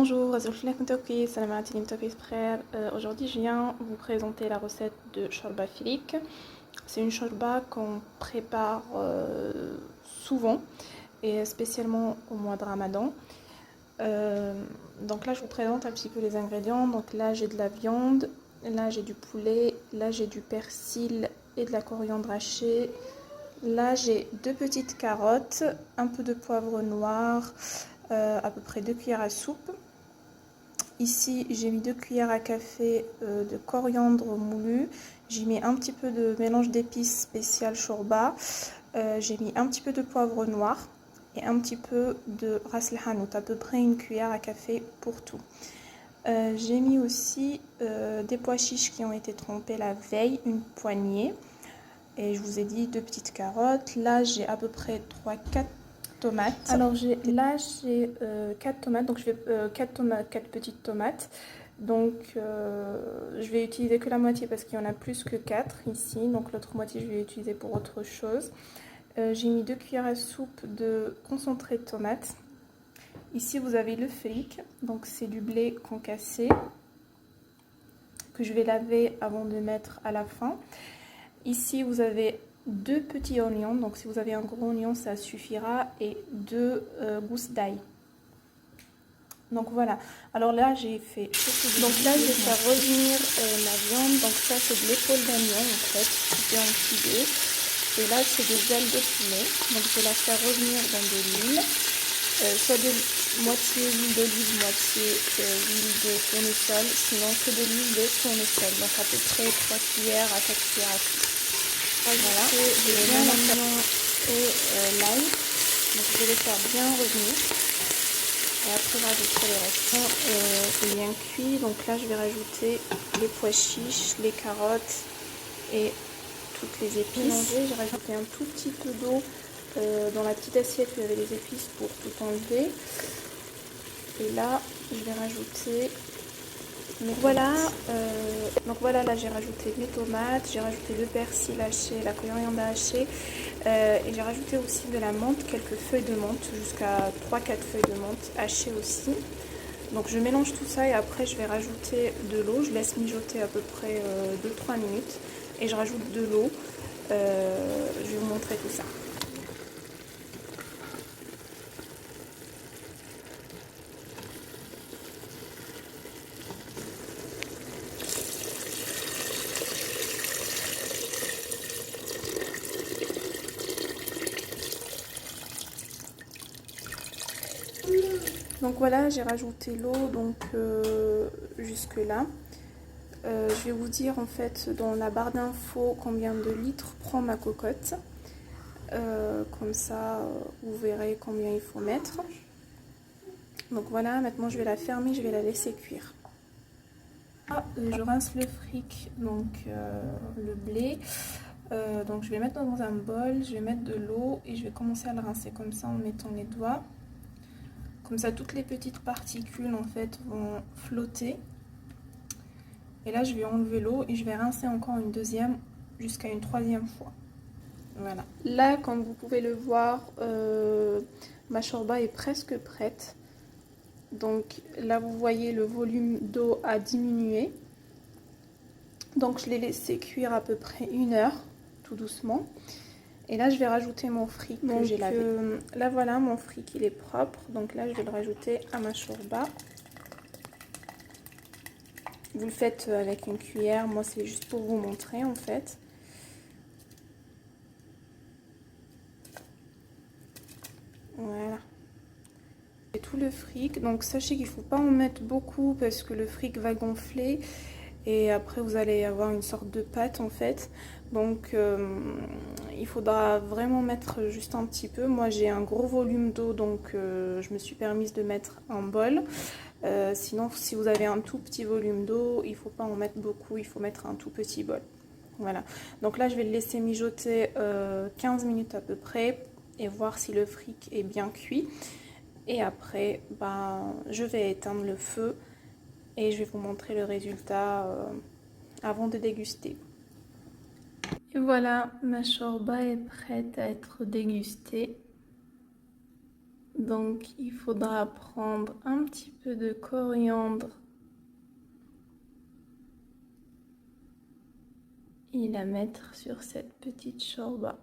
Bonjour, salam alaikum frère. Aujourd'hui je viens vous présenter la recette de shorba filik. C'est une shorba qu'on prépare souvent et spécialement au mois de Ramadan. Donc là je vous présente un petit peu les ingrédients. Donc là j'ai de la viande, là j'ai du poulet, là j'ai du persil et de la coriandre hachée. Là j'ai 2 petites carottes, un peu de poivre noir, à peu près 2 cuillères à soupe. Ici j'ai mis 2 cuillères à café de coriandre moulu. J'ai mis un petit peu de mélange d'épices spécial shorba. J'ai mis un petit peu de poivre noir et un petit peu de ras el hanout, à peu près 1 cuillère à café pour tout. J'ai mis aussi des pois chiches qui ont été trempés la veille, une poignée. Et je vous ai dit 2 petites carottes. Là j'ai à peu près 3-4 tomates. Alors là j'ai 4 tomates, donc je vais 4 petites tomates. Donc je vais utiliser que la moitié parce qu'il y en a plus que 4 ici. Donc l'autre moitié je vais utiliser pour autre chose. J'ai mis 2 cuillères à soupe de concentré de tomate. Ici vous avez le fric, donc c'est du blé concassé que je vais laver avant de mettre à la fin. Ici vous avez 2 petits oignons, donc si vous avez un gros oignon ça suffira, et 2 gousses d'ail. Donc voilà, alors là j'ai fait donc là je vais faire revenir la viande. Donc ça c'est de l'épaule d'oignon en fait, coupée en petits dés, et là c'est des ailes de poulet. Donc je vais la faire revenir dans de l'huile, soit de moitié huile d'olive, moitié huile de tournesol, sinon que de l'huile de tournesol, donc à peu près 3 cuillères à 4 cuillères à soupe. Voilà, je vais bien l'oignon et l'ail, donc je vais les faire bien revenir. Et après je rajouterai le restant bien cuit. Donc là je vais rajouter les pois chiches, les carottes et toutes les épices. J'ai rajouté un tout petit peu d'eau dans la petite assiette où il y avait les épices pour tout enlever. Et là je vais rajouter mes donc voilà, là j'ai rajouté mes tomates, j'ai rajouté le persil haché, la coriandre hachée, et j'ai rajouté aussi de la menthe, quelques feuilles de menthe, jusqu'à 3-4 feuilles de menthe hachées aussi. Donc je mélange tout ça et après je vais rajouter de l'eau, je laisse mijoter à peu près 2-3 minutes et je rajoute de l'eau. Je vais vous montrer tout ça. Donc voilà, j'ai rajouté l'eau donc jusque là. Je vais vous dire en fait dans la barre d'infos combien de litres prend ma cocotte. Comme ça vous verrez combien il faut mettre. Donc voilà, maintenant je vais la fermer, je vais la laisser cuire. Je rince le fric, donc le blé. Donc je vais mettre dans un bol, je vais mettre de l'eau et je vais commencer à le rincer comme ça en mettant les doigts. Comme ça toutes les petites particules en fait vont flotter. Et là je vais enlever l'eau et je vais rincer encore une deuxième jusqu'à une troisième fois. Voilà. Là comme vous pouvez le voir, ma shorba est presque prête. Donc là vous voyez le volume d'eau a diminué. Donc je l'ai laissé cuire à peu près 1 heure, tout doucement. Et là je vais rajouter mon fric que j'ai lavé. Là voilà, mon fric il est propre. Donc là je vais le rajouter à ma shorba. Vous le faites avec une cuillère, moi c'est juste pour vous montrer en fait. Voilà. Et tout le fric, donc sachez qu'il ne faut pas en mettre beaucoup parce que le fric va gonfler et après vous allez avoir une sorte de pâte en fait. Donc il faudra vraiment mettre juste un petit peu. Moi j'ai un gros volume d'eau, donc je me suis permise de mettre un bol. Sinon si vous avez un tout petit volume d'eau, il ne faut pas en mettre beaucoup, il faut mettre un tout petit bol. Voilà, donc là je vais le laisser mijoter 15 minutes à peu près et voir si le fric est bien cuit. Et après, je vais éteindre le feu et je vais vous montrer le résultat avant de déguster. Et voilà, ma shorba est prête à être dégustée. Donc il faudra prendre un petit peu de coriandre et la mettre sur cette petite shorba.